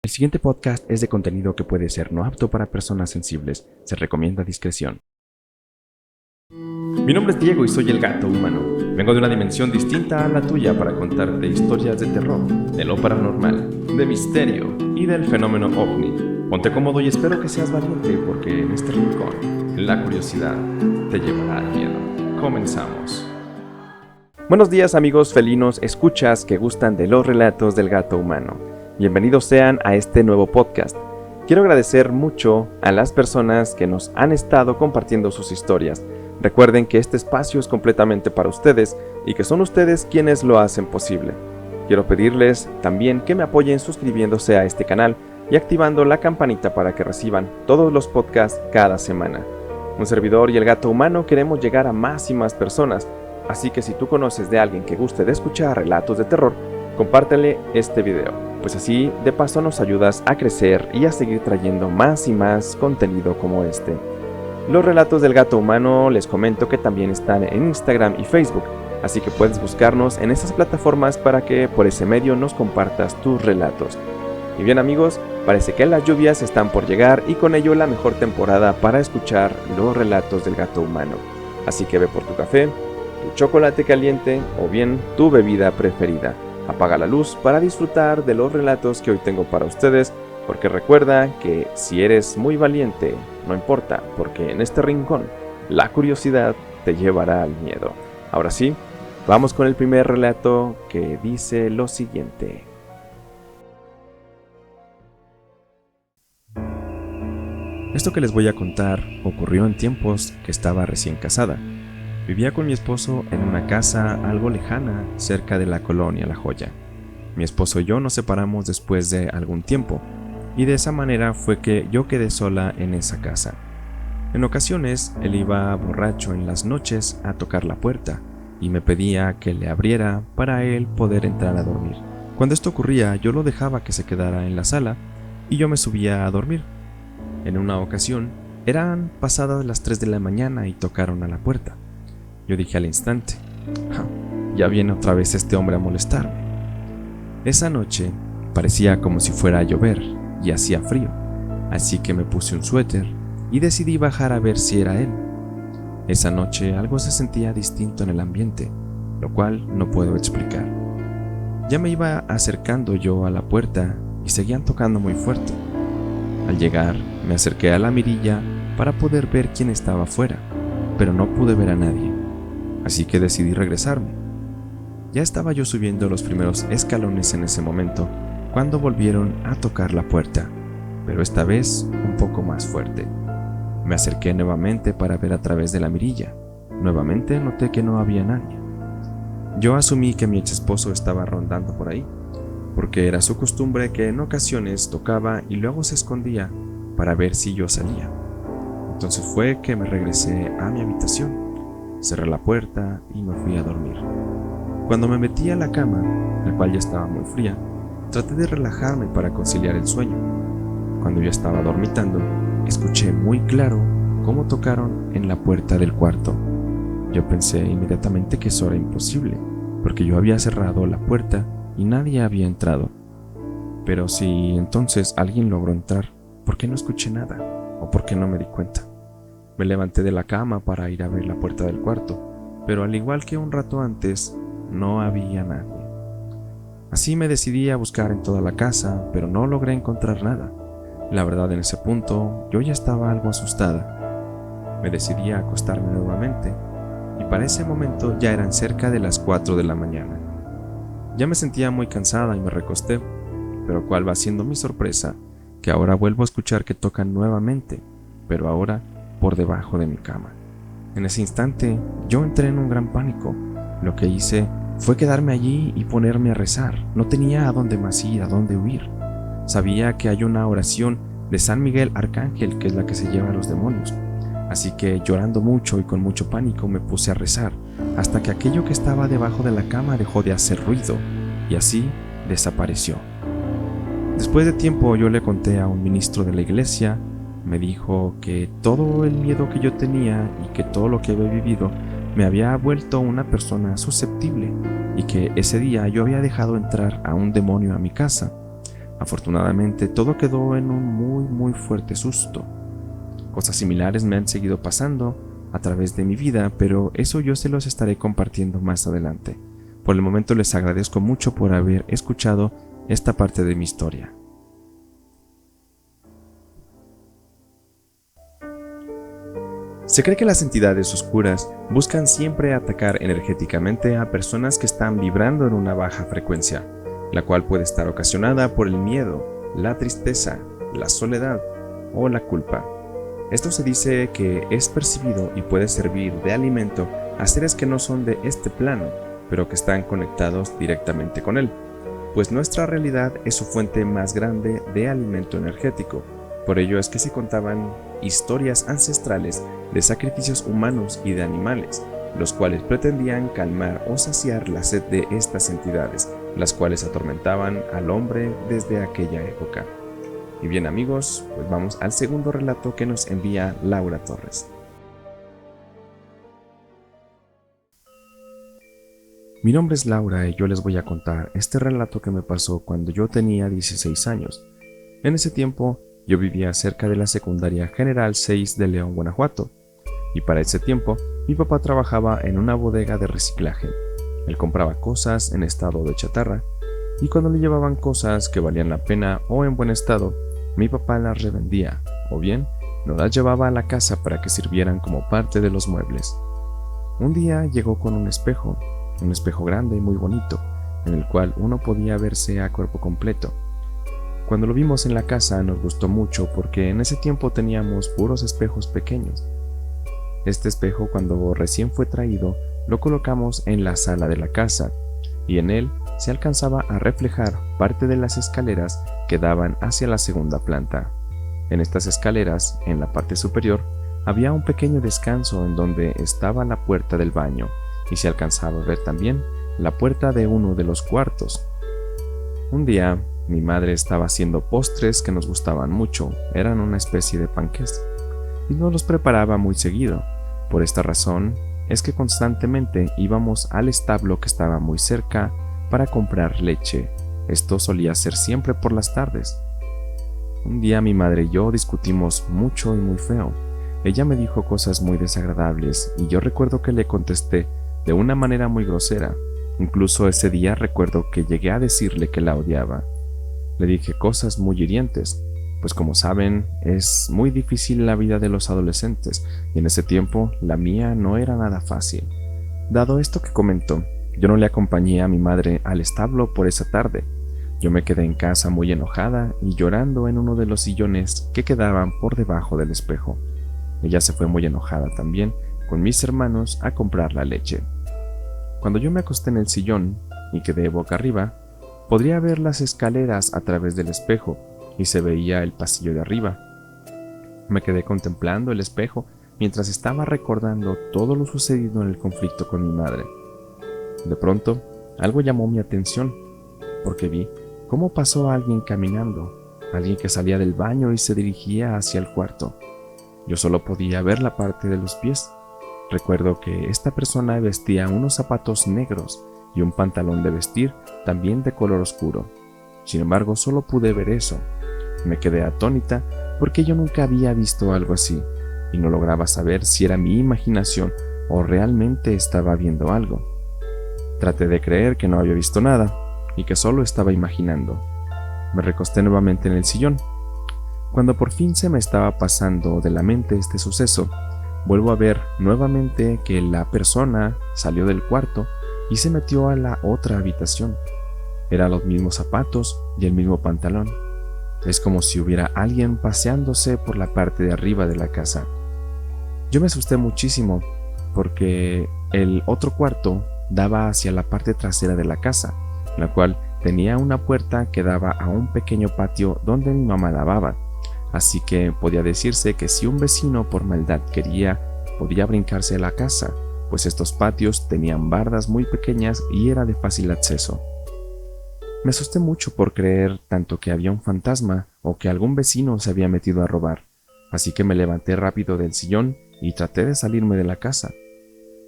El siguiente podcast es de contenido que puede ser no apto para personas sensibles. Se recomienda discreción. Mi nombre es Diego y soy el gato humano. Vengo de una dimensión distinta a la tuya para contarte historias de terror, de lo paranormal, de misterio y del fenómeno ovni. Ponte cómodo y espero que seas valiente porque en este rincón, la curiosidad te llevará al miedo. Comenzamos. Buenos días amigos felinos, escuchas que gustan de los relatos del gato humano. Bienvenidos sean a este nuevo podcast. Quiero agradecer mucho a las personas que nos han estado compartiendo sus historias. Recuerden que este espacio es completamente para ustedes y que son ustedes quienes lo hacen posible. Quiero pedirles también que me apoyen suscribiéndose a este canal y activando la campanita para que reciban todos los podcasts cada semana. Un servidor y el gato humano queremos llegar a más y más personas, así que si tú conoces de alguien que guste de escuchar relatos de terror, compártele este video, pues así de paso nos ayudas a crecer y a seguir trayendo más y más contenido como este. Los relatos del gato humano les comento que también están en Instagram y Facebook, así que puedes buscarnos en esas plataformas para que por ese medio nos compartas tus relatos. Y bien amigos, parece que las lluvias están por llegar y con ello la mejor temporada para escuchar los relatos del gato humano. Así que ve por tu café, tu chocolate caliente o bien tu bebida preferida. Apaga la luz para disfrutar de los relatos que hoy tengo para ustedes, porque recuerda que si eres muy valiente, no importa, porque en este rincón, la curiosidad te llevará al miedo. Ahora sí, vamos con el primer relato que dice lo siguiente. Esto que les voy a contar ocurrió en tiempos que estaba recién casada. Vivía con mi esposo en una casa algo lejana cerca de la colonia La Joya. Mi esposo y yo nos separamos después de algún tiempo, y de esa manera fue que yo quedé sola en esa casa. En ocasiones, él iba borracho en las noches a tocar la puerta, y me pedía que le abriera para él poder entrar a dormir. Cuando esto ocurría, yo lo dejaba que se quedara en la sala, y yo me subía a dormir. En una ocasión, eran pasadas las 3 de la mañana y tocaron a la puerta. Yo dije al instante, ya viene otra vez este hombre a molestarme. Esa noche parecía como si fuera a llover y hacía frío, así que me puse un suéter y decidí bajar a ver si era él. Esa noche algo se sentía distinto en el ambiente, lo cual no puedo explicar. Ya me iba acercando yo a la puerta y seguían tocando muy fuerte. Al llegar me acerqué a la mirilla para poder ver quién estaba afuera, pero no pude ver a nadie. Así que decidí regresarme. Ya estaba yo subiendo los primeros escalones en ese momento, cuando volvieron a tocar la puerta, pero esta vez un poco más fuerte. Me acerqué nuevamente para ver a través de la mirilla. Nuevamente noté que no había nadie. Yo asumí que mi ex esposo estaba rondando por ahí, porque era su costumbre que en ocasiones tocaba y luego se escondía para ver si yo salía. Entonces fue que me regresé a mi habitación. Cerré la puerta y me fui a dormir. Cuando me metí a la cama, la cual ya estaba muy fría, traté de relajarme para conciliar el sueño. Cuando ya estaba dormitando, escuché muy claro cómo tocaron en la puerta del cuarto. Yo pensé inmediatamente que eso era imposible, porque yo había cerrado la puerta y nadie había entrado. Pero si entonces alguien logró entrar, ¿por qué no escuché nada? ¿O por qué no me di cuenta? Me levanté de la cama para ir a abrir la puerta del cuarto, pero al igual que un rato antes, no había nadie. Así me decidí a buscar en toda la casa, pero no logré encontrar nada. La verdad, en ese punto, yo ya estaba algo asustada. Me decidí a acostarme nuevamente, y para ese momento ya eran cerca de las 4 de la mañana. Ya me sentía muy cansada y me recosté, pero cuál va siendo mi sorpresa, que ahora vuelvo a escuchar que tocan nuevamente, pero ahora por debajo de mi cama. En ese instante, yo entré en un gran pánico. Lo que hice fue quedarme allí y ponerme a rezar. No tenía a dónde más ir, a dónde huir. Sabía que hay una oración de San Miguel Arcángel, que es la que se lleva a los demonios. Así que llorando mucho y con mucho pánico me puse a rezar, hasta que aquello que estaba debajo de la cama dejó de hacer ruido, y así desapareció. Después de tiempo yo le conté a un ministro de la iglesia. Me dijo que todo el miedo que yo tenía y que todo lo que había vivido me había vuelto una persona susceptible y que ese día yo había dejado entrar a un demonio a mi casa. Afortunadamente, todo quedó en un muy fuerte susto. Cosas similares me han seguido pasando a través de mi vida, pero eso yo se los estaré compartiendo más adelante. Por el momento les agradezco mucho por haber escuchado esta parte de mi historia. Se cree que las entidades oscuras buscan siempre atacar energéticamente a personas que están vibrando en una baja frecuencia, la cual puede estar ocasionada por el miedo, la tristeza, la soledad o la culpa. Esto se dice que es percibido y puede servir de alimento a seres que no son de este plano, pero que están conectados directamente con él, pues nuestra realidad es su fuente más grande de alimento energético. Por ello es que se contaban historias ancestrales de sacrificios humanos y de animales, los cuales pretendían calmar o saciar la sed de estas entidades, las cuales atormentaban al hombre desde aquella época. Y bien amigos, pues vamos al segundo relato que nos envía Laura Torres. Mi nombre es Laura y yo les voy a contar este relato que me pasó cuando yo tenía 16 años. En ese tiempo, yo vivía cerca de la secundaria General 6 de León, Guanajuato, y para ese tiempo mi papá trabajaba en una bodega de reciclaje. Él compraba cosas en estado de chatarra, y cuando le llevaban cosas que valían la pena o en buen estado, mi papá las revendía, o bien nos las llevaba a la casa para que sirvieran como parte de los muebles. Un día llegó con un espejo grande y muy bonito, en el cual uno podía verse a cuerpo completo. Cuando lo vimos en la casa nos gustó mucho porque en ese tiempo teníamos puros espejos pequeños. Este espejo, cuando recién fue traído, lo colocamos en la sala de la casa y en él se alcanzaba a reflejar parte de las escaleras que daban hacia la segunda planta. En estas escaleras, en la parte superior, había un pequeño descanso en donde estaba la puerta del baño y se alcanzaba a ver también la puerta de uno de los cuartos. Un día, mi madre estaba haciendo postres que nos gustaban mucho, eran una especie de panqués, y nos los preparaba muy seguido. Por esta razón es que constantemente íbamos al establo que estaba muy cerca para comprar leche. Esto solía ser siempre por las tardes. Un día mi madre y yo discutimos mucho y muy feo. Ella me dijo cosas muy desagradables y yo recuerdo que le contesté de una manera muy grosera. Incluso ese día recuerdo que llegué a decirle que la odiaba. Le dije cosas muy hirientes, pues como saben, es muy difícil la vida de los adolescentes, y en ese tiempo la mía no era nada fácil. Dado esto que comentó, yo no le acompañé a mi madre al establo por esa tarde. Yo me quedé en casa muy enojada y llorando en uno de los sillones que quedaban por debajo del espejo. Ella se fue muy enojada también con mis hermanos a comprar la leche. Cuando yo me acosté en el sillón y quedé boca arriba, podría ver las escaleras a través del espejo y se veía el pasillo de arriba. Me quedé contemplando el espejo mientras estaba recordando todo lo sucedido en el conflicto con mi madre. De pronto, algo llamó mi atención, porque vi cómo pasó alguien caminando, alguien que salía del baño y se dirigía hacia el cuarto. Yo solo podía ver la parte de los pies. Recuerdo que esta persona vestía unos zapatos negros y un pantalón de vestir también de color oscuro. Sin embargo, solo pude ver eso. Me quedé atónita porque yo nunca había visto algo así y no lograba saber si era mi imaginación o realmente estaba viendo algo. Traté de creer que no había visto nada y que solo estaba imaginando. Me recosté nuevamente en el sillón. Cuando por fin se me estaba pasando de la mente este suceso, vuelvo a ver nuevamente que la persona salió del cuarto y se metió a la otra habitación. Eran los mismos zapatos y el mismo pantalón. Es como si hubiera alguien paseándose por la parte de arriba de la casa. Yo me asusté muchísimo porque el otro cuarto daba hacia la parte trasera de la casa, la cual tenía una puerta que daba a un pequeño patio donde mi mamá lavaba. Así que podía decirse que si un vecino por maldad quería, podía brincarse a la casa, pues estos patios tenían bardas muy pequeñas y era de fácil acceso. Me asusté mucho por creer tanto que había un fantasma o que algún vecino se había metido a robar, así que me levanté rápido del sillón y traté de salirme de la casa.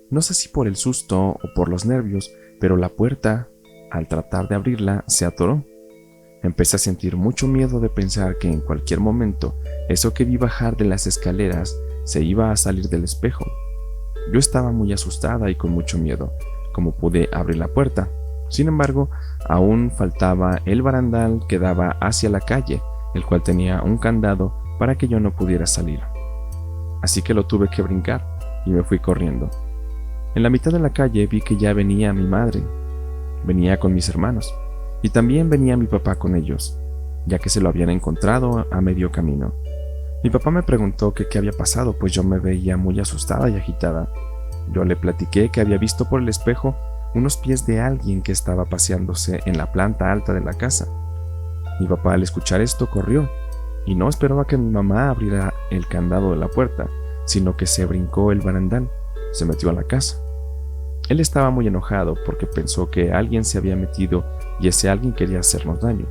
No sé si por el susto o por los nervios, pero la puerta, al tratar de abrirla, se atoró. Empecé a sentir mucho miedo de pensar que en cualquier momento eso que vi bajar de las escaleras se iba a salir del espejo. Yo estaba muy asustada y con mucho miedo, como pude abrir la puerta. Sin embargo, aún faltaba el barandal que daba hacia la calle, el cual tenía un candado para que yo no pudiera salir. Así que lo tuve que brincar y me fui corriendo. En la mitad de la calle vi que ya venía mi madre. Venía con mis hermanos. Y también venía mi papá con ellos, ya que se lo habían encontrado a medio camino. Mi papá me preguntó que qué había pasado, pues yo me veía muy asustada y agitada. Yo le platiqué que había visto por el espejo unos pies de alguien que estaba paseándose en la planta alta de la casa. Mi papá, al escuchar esto, corrió, y no esperaba que mi mamá abriera el candado de la puerta, sino que se brincó el barandal, se metió a la casa. Él estaba muy enojado porque pensó que alguien se había metido y ese alguien quería hacernos daño.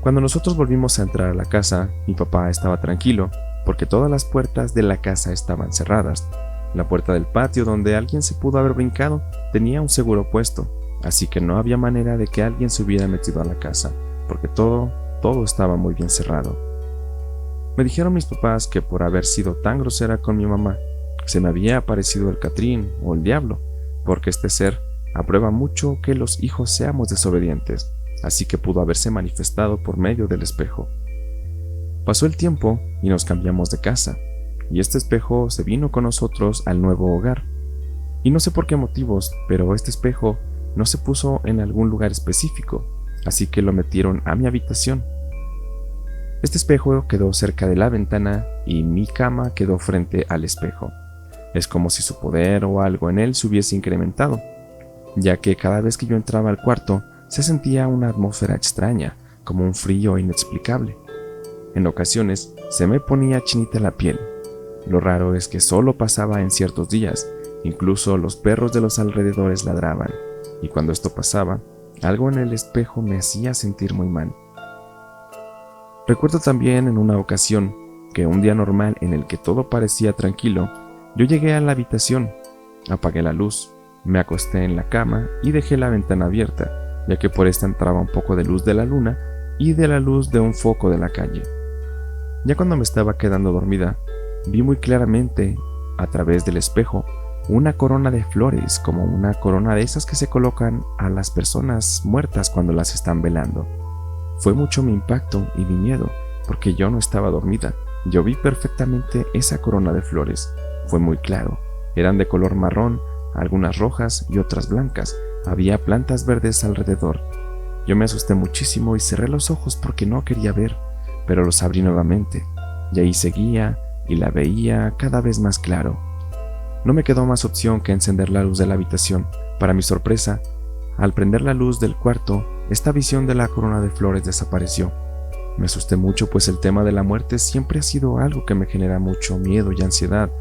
Cuando nosotros volvimos a entrar a la casa, mi papá estaba tranquilo porque todas las puertas de la casa estaban cerradas. La puerta del patio donde alguien se pudo haber brincado tenía un seguro puesto, así que no había manera de que alguien se hubiera metido a la casa, porque todo estaba muy bien cerrado. Me dijeron mis papás que por haber sido tan grosera con mi mamá, se me había aparecido el Catrín o el diablo, porque este ser aprueba mucho que los hijos seamos desobedientes, así que pudo haberse manifestado por medio del espejo. Pasó el tiempo y nos cambiamos de casa, y este espejo se vino con nosotros al nuevo hogar. Y no sé por qué motivos, pero este espejo no se puso en algún lugar específico, así que lo metieron a mi habitación. Este espejo quedó cerca de la ventana y mi cama quedó frente al espejo. Es como si su poder o algo en él se hubiese incrementado, ya que cada vez que yo entraba al cuarto se sentía una atmósfera extraña, como un frío inexplicable. En ocasiones se me ponía chinita la piel. Lo raro es que solo pasaba en ciertos días, incluso los perros de los alrededores ladraban, y cuando esto pasaba, algo en el espejo me hacía sentir muy mal. Recuerdo también en una ocasión que un día normal en el que todo parecía tranquilo, yo llegué a la habitación, apagué la luz, me acosté en la cama y dejé la ventana abierta, ya que por esta entraba un poco de luz de la luna y de la luz de un foco de la calle. Ya cuando me estaba quedando dormida, vi muy claramente, a través del espejo, una corona de flores, como una corona de esas que se colocan a las personas muertas cuando las están velando. Fue mucho mi impacto y mi miedo, porque yo no estaba dormida. Yo vi perfectamente esa corona de flores. Fue muy claro. Eran de color marrón, algunas rojas y otras blancas. Había plantas verdes alrededor. Yo me asusté muchísimo y cerré los ojos porque no quería ver, pero los abrí nuevamente. Y ahí seguía y la veía cada vez más claro. No me quedó más opción que encender la luz de la habitación. Para mi sorpresa, al prender la luz del cuarto, esta visión de la corona de flores desapareció. Me asusté mucho, pues el tema de la muerte siempre ha sido algo que me genera mucho miedo y ansiedad.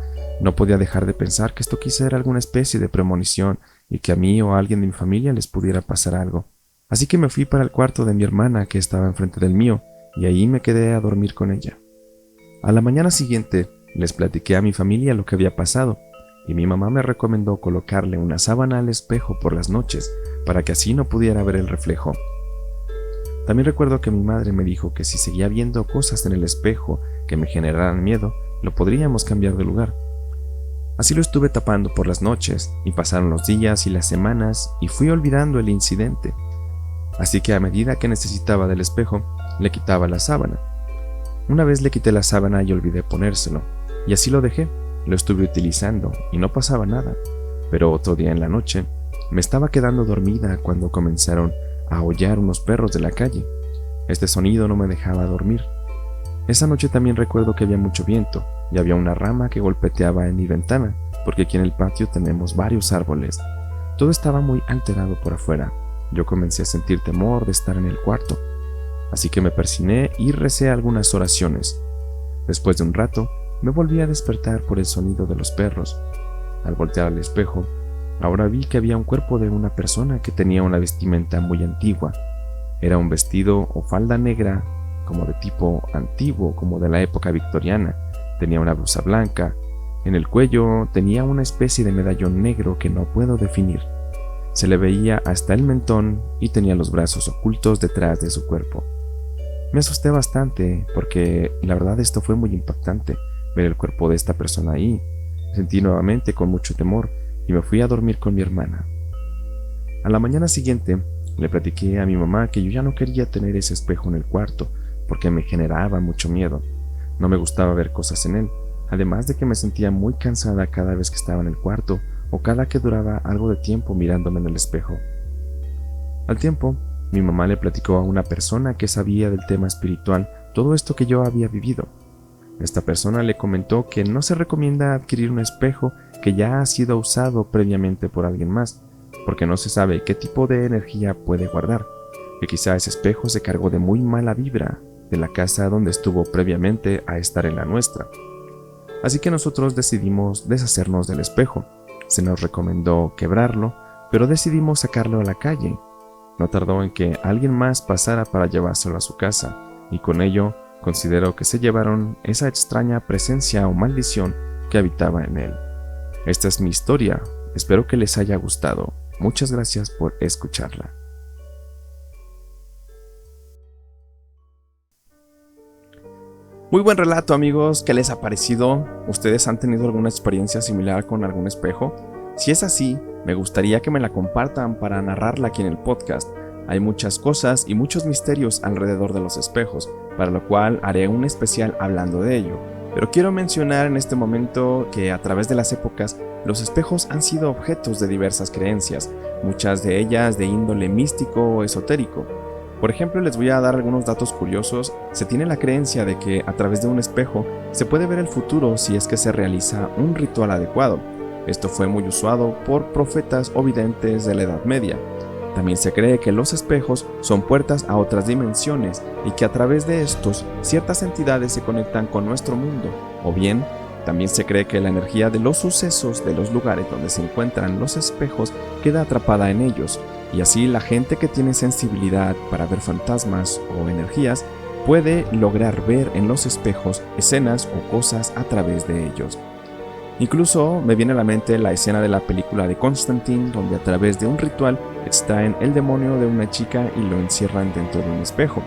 No podía dejar de pensar que esto quizá era alguna especie de premonición y que a mí o a alguien de mi familia les pudiera pasar algo. Así que me fui para el cuarto de mi hermana, que estaba enfrente del mío, y ahí me quedé a dormir con ella. A la mañana siguiente les platiqué a mi familia lo que había pasado, y mi mamá me recomendó colocarle una sábana al espejo por las noches para que así no pudiera ver el reflejo. También recuerdo que mi madre me dijo que si seguía viendo cosas en el espejo que me generaran miedo, lo podríamos cambiar de lugar. Así lo estuve tapando por las noches, y pasaron los días y las semanas y fui olvidando el incidente. Así que a medida que necesitaba del espejo, le quitaba la sábana. Una vez le quité la sábana y olvidé ponérselo, y así lo dejé. Lo estuve utilizando y no pasaba nada, pero otro día en la noche me estaba quedando dormida cuando comenzaron a aullar unos perros de la calle. Este sonido no me dejaba dormir. Esa noche también recuerdo que había mucho viento y había una rama que golpeteaba en mi ventana, porque aquí en el patio tenemos varios árboles. Todo estaba muy alterado por afuera. Yo comencé a sentir temor de estar en el cuarto, así que me persigné y recé algunas oraciones. Después de un rato, me volví a despertar por el sonido de los perros. Al voltear al espejo, ahora vi que había un cuerpo de una persona que tenía una vestimenta muy antigua. Era un vestido o falda negra, como de tipo antiguo, como de la época victoriana. Tenía una blusa blanca. En el cuello tenía una especie de medallón negro que no puedo definir. Se le veía hasta el mentón y tenía los brazos ocultos detrás de su cuerpo. Me asusté bastante porque la verdad esto fue muy impactante, ver el cuerpo de esta persona ahí. Me sentí nuevamente con mucho temor y me fui a dormir con mi hermana. A la mañana siguiente le platiqué a mi mamá que yo ya no quería tener ese espejo en el cuarto porque me generaba mucho miedo. No me gustaba ver cosas en él, además de que me sentía muy cansada cada vez que estaba en el cuarto o cada que duraba algo de tiempo mirándome en el espejo. Al tiempo, mi mamá le platicó a una persona que sabía del tema espiritual todo esto que yo había vivido. Esta persona le comentó que no se recomienda adquirir un espejo que ya ha sido usado previamente por alguien más, porque no se sabe qué tipo de energía puede guardar, que quizá ese espejo se cargó de muy mala vibra de la casa donde estuvo previamente a estar en la nuestra. Así que nosotros decidimos deshacernos del espejo. Se nos recomendó quebrarlo, pero decidimos sacarlo a la calle. No tardó en que alguien más pasara para llevárselo a su casa, y con ello considero que se llevaron esa extraña presencia o maldición que habitaba en él. Esta es mi historia, espero que les haya gustado. Muchas gracias por escucharla. Muy buen relato, amigos. ¿Qué les ha parecido? ¿Ustedes han tenido alguna experiencia similar con algún espejo? Si es así, me gustaría que me la compartan para narrarla aquí en el podcast. Hay muchas cosas y muchos misterios alrededor de los espejos, para lo cual haré un especial hablando de ello. Pero quiero mencionar en este momento que a través de las épocas, los espejos han sido objetos de diversas creencias, muchas de ellas de índole místico o esotérico. Por ejemplo, les voy a dar algunos datos curiosos. Se tiene la creencia de que a través de un espejo se puede ver el futuro si es que se realiza un ritual adecuado. Esto fue muy usado por profetas o videntes de la Edad Media. También se cree que los espejos son puertas a otras dimensiones y que a través de estos ciertas entidades se conectan con nuestro mundo. O bien, también se cree que la energía de los sucesos de los lugares donde se encuentran los espejos queda atrapada en ellos, y así la gente que tiene sensibilidad para ver fantasmas o energías puede lograr ver en los espejos escenas o cosas a través de ellos. Incluso me viene a la mente la escena de la película de Constantine, donde a través de un ritual extraen el demonio de una chica y lo encierran dentro de un espejo.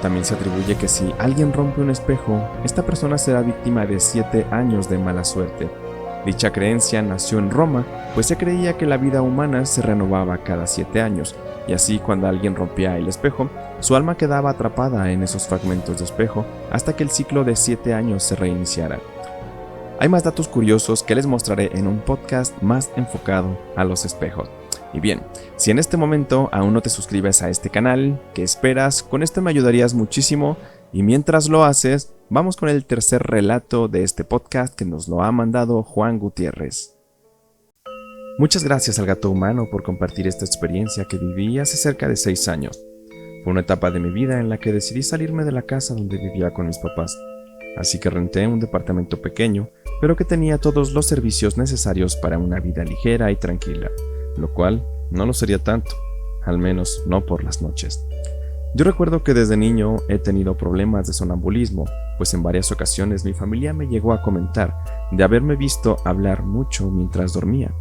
También se atribuye que si alguien rompe un espejo, esta persona será víctima de 7 años de mala suerte. Dicha creencia nació en Roma, pues se creía que la vida humana se renovaba cada 7 años, y así cuando alguien rompía el espejo, su alma quedaba atrapada en esos fragmentos de espejo hasta que el ciclo de 7 años se reiniciara. Hay más datos curiosos que les mostraré en un podcast más enfocado a los espejos. Y bien, si en este momento aún no te suscribes a este canal, ¿qué esperas? Con esto me ayudarías muchísimo, y mientras lo haces, vamos con el tercer relato de este podcast que nos lo ha mandado Juan Gutiérrez. Muchas gracias al gato humano por compartir esta experiencia que viví hace cerca de 6 años. Fue una etapa de mi vida en la que decidí salirme de la casa donde vivía con mis papás. Así que renté un departamento pequeño, pero que tenía todos los servicios necesarios para una vida ligera y tranquila, lo cual no lo sería tanto, al menos no por las noches. Yo recuerdo que desde niño he tenido problemas de sonambulismo, pues en varias ocasiones mi familia me llegó a comentar de haberme visto hablar mucho mientras dormía,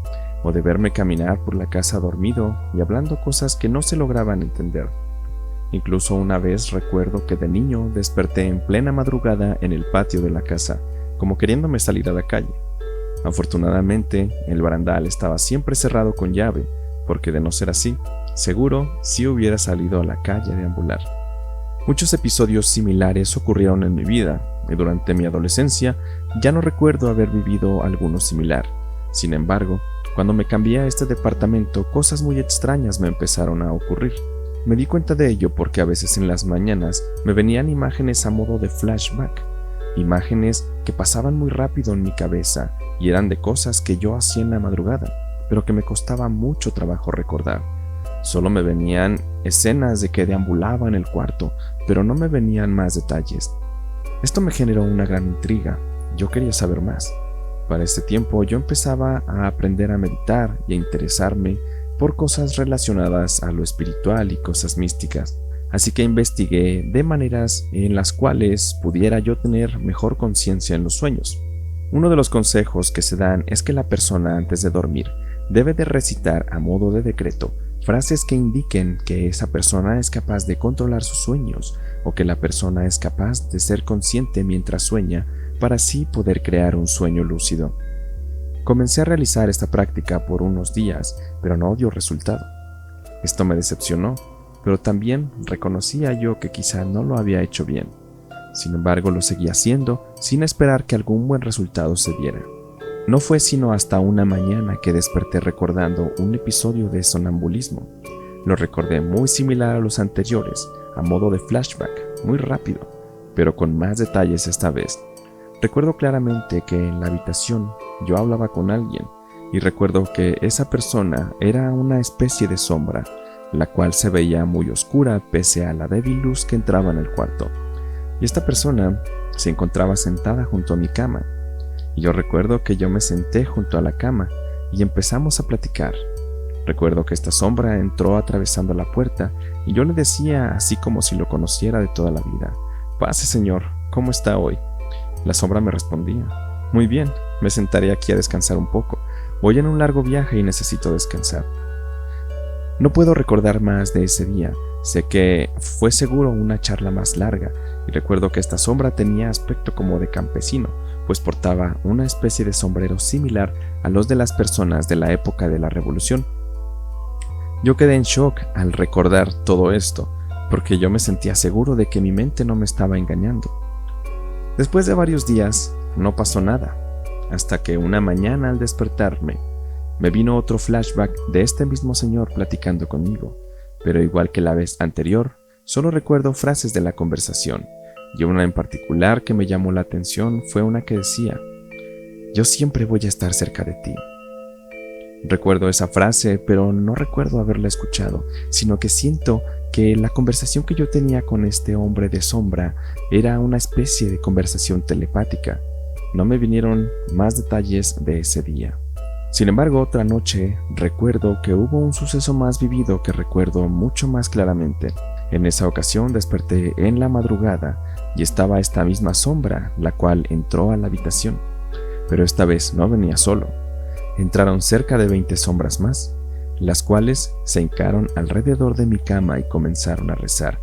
o de verme caminar por la casa dormido y hablando cosas que no se lograban entender. Incluso una vez recuerdo que de niño desperté en plena madrugada en el patio de la casa, como queriéndome salir a la calle. Afortunadamente, el barandal estaba siempre cerrado con llave, porque de no ser así, seguro sí hubiera salido a la calle a deambular. Muchos episodios similares ocurrieron en mi vida, y durante mi adolescencia ya no recuerdo haber vivido alguno similar. Sin embargo, cuando me cambié a este departamento, cosas muy extrañas me empezaron a ocurrir. Me di cuenta de ello porque a veces en las mañanas me venían imágenes a modo de flashback, imágenes que pasaban muy rápido en mi cabeza y eran de cosas que yo hacía en la madrugada, pero que me costaba mucho trabajo recordar. Solo me venían escenas de que deambulaba en el cuarto, pero no me venían más detalles. Esto me generó una gran intriga. Yo quería saber más. Para este tiempo yo empezaba a aprender a meditar y a interesarme por cosas relacionadas a lo espiritual y cosas místicas. Así que investigué de maneras en las cuales pudiera yo tener mejor conciencia en los sueños. Uno de los consejos que se dan es que la persona antes de dormir debe de recitar a modo de decreto frases que indiquen que esa persona es capaz de controlar sus sueños o que la persona es capaz de ser consciente mientras sueña para así poder crear un sueño lúcido. Comencé a realizar esta práctica por unos días, pero no dio resultado. Esto me decepcionó, pero también reconocía yo que quizá no lo había hecho bien. Sin embargo, lo seguí haciendo sin esperar que algún buen resultado se diera. No fue sino hasta una mañana que desperté recordando un episodio de sonambulismo. Lo recordé muy similar a los anteriores, a modo de flashback, muy rápido, pero con más detalles esta vez. Recuerdo claramente que en la habitación yo hablaba con alguien y recuerdo que esa persona era una especie de sombra, la cual se veía muy oscura pese a la débil luz que entraba en el cuarto. Y esta persona se encontraba sentada junto a mi cama. Y yo recuerdo que yo me senté junto a la cama y empezamos a platicar. Recuerdo que esta sombra entró atravesando la puerta y yo le decía así como si lo conociera de toda la vida: «Pase, señor, ¿cómo está hoy?». La sombra me respondía: «Muy bien, me sentaré aquí a descansar un poco. Voy en un largo viaje y necesito descansar». No puedo recordar más de ese día. Sé que fue seguro una charla más larga y recuerdo que esta sombra tenía aspecto como de campesino, pues portaba una especie de sombrero similar a los de las personas de la época de la Revolución. Yo quedé en shock al recordar todo esto, porque yo me sentía seguro de que mi mente no me estaba engañando. Después de varios días, no pasó nada, hasta que una mañana al despertarme, me vino otro flashback de este mismo señor platicando conmigo, pero igual que la vez anterior, solo recuerdo frases de la conversación, y una en particular que me llamó la atención fue una que decía: «Yo siempre voy a estar cerca de ti». Recuerdo esa frase, pero no recuerdo haberla escuchado, sino que siento que la conversación que yo tenía con este hombre de sombra era una especie de conversación telepática. No me vinieron más detalles de ese día. Sin embargo, otra noche recuerdo que hubo un suceso más vivido que recuerdo mucho más claramente. En esa ocasión desperté en la madrugada y estaba esta misma sombra, la cual entró a la habitación. Pero esta vez no venía solo. Entraron cerca de 20 sombras más, las cuales se hincaron alrededor de mi cama y comenzaron a rezar.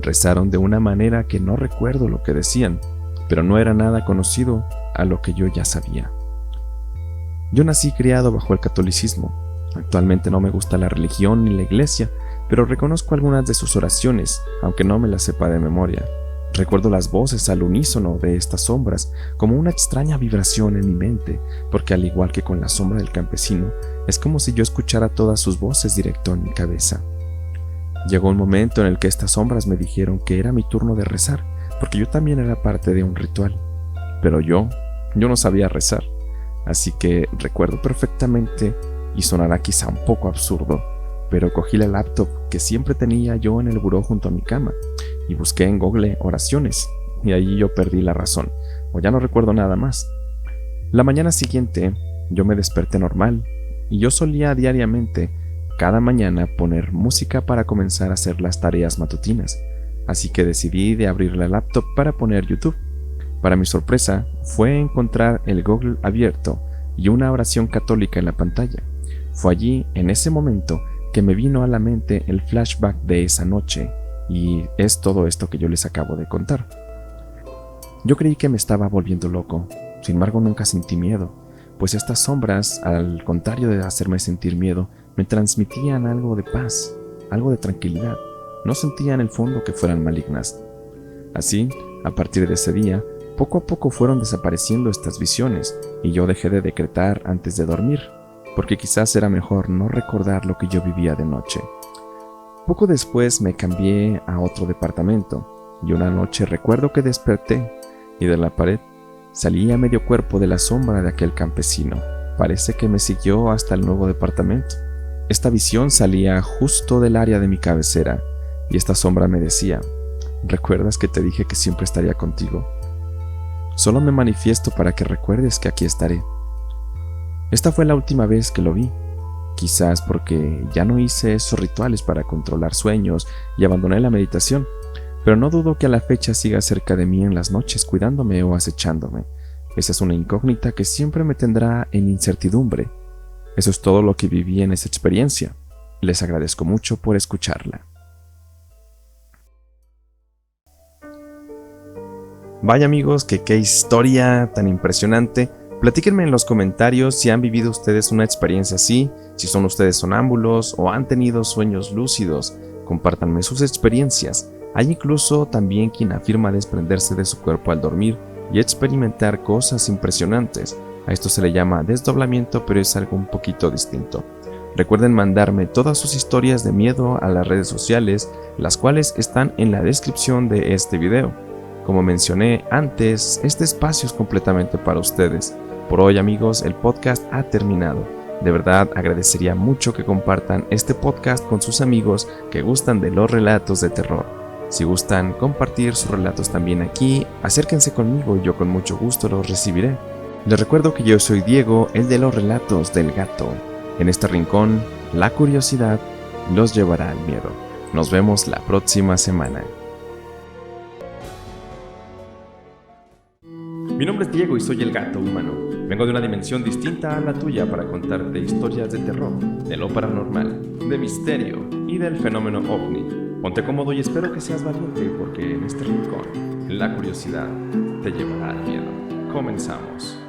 Rezaron de una manera que no recuerdo lo que decían, pero no era nada conocido a lo que yo ya sabía. Yo nací criado bajo el catolicismo. Actualmente no me gusta la religión ni la iglesia, pero reconozco algunas de sus oraciones, aunque no me las sepa de memoria. Recuerdo las voces al unísono de estas sombras como una extraña vibración en mi mente, porque al igual que con la sombra del campesino, es como si yo escuchara todas sus voces directo en mi cabeza. Llegó un momento en el que estas sombras me dijeron que era mi turno de rezar, porque yo también era parte de un ritual. Pero yo no sabía rezar. Así que recuerdo perfectamente, y sonará quizá un poco absurdo, pero cogí la laptop que siempre tenía yo en el buró junto a mi cama y busqué en Google oraciones, y allí yo perdí la razón, o ya no recuerdo nada más. La mañana siguiente yo me desperté normal, y yo solía diariamente, cada mañana, poner música para comenzar a hacer las tareas matutinas, así que decidí de abrir la laptop para poner YouTube. Para mi sorpresa, fue encontrar el Google abierto y una oración católica en la pantalla. Fue allí, en ese momento, que me vino a la mente el flashback de esa noche, y es todo esto que yo les acabo de contar. Yo creí que me estaba volviendo loco, sin embargo nunca sentí miedo, pues estas sombras, al contrario de hacerme sentir miedo, me transmitían algo de paz, algo de tranquilidad. No sentía en el fondo que fueran malignas. Así, a partir de ese día, poco a poco fueron desapareciendo estas visiones y yo dejé de decretar antes de dormir, porque quizás era mejor no recordar lo que yo vivía de noche. Poco después me cambié a otro departamento y una noche recuerdo que desperté y de la pared salía medio cuerpo de la sombra de aquel campesino. Parece que me siguió hasta el nuevo departamento. Esta visión salía justo del área de mi cabecera y esta sombra me decía: «¿Recuerdas que te dije que siempre estaría contigo? Solo me manifiesto para que recuerdes que aquí estaré». Esta fue la última vez que lo vi, quizás porque ya no hice esos rituales para controlar sueños y abandoné la meditación, pero no dudo que a la fecha siga cerca de mí en las noches cuidándome o acechándome. Esa es una incógnita que siempre me tendrá en incertidumbre. Eso es todo lo que viví en esta experiencia. Les agradezco mucho por escucharla. Vaya amigos, que qué historia tan impresionante. Platíquenme en los comentarios si han vivido ustedes una experiencia así, si son ustedes sonámbulos o han tenido sueños lúcidos. Compártanme sus experiencias. Hay incluso también quien afirma desprenderse de su cuerpo al dormir y experimentar cosas impresionantes. A esto se le llama desdoblamiento, pero es algo un poquito distinto. Recuerden mandarme todas sus historias de miedo a las redes sociales, las cuales están en la descripción de este video. Como mencioné antes, este espacio es completamente para ustedes. Por hoy amigos, el podcast ha terminado. De verdad agradecería mucho que compartan este podcast con sus amigos que gustan de los relatos de terror. Si gustan compartir sus relatos también aquí, acérquense conmigo y yo con mucho gusto los recibiré. Les recuerdo que yo soy Diego, el de los relatos del gato. En este rincón, la curiosidad los llevará al miedo. Nos vemos la próxima semana. Mi nombre es Diego y soy el gato humano. Vengo de una dimensión distinta a la tuya para contarte historias de terror, de lo paranormal, de misterio y del fenómeno ovni. Ponte cómodo y espero que seas valiente porque en este rincón, la curiosidad te llevará al miedo. Comenzamos.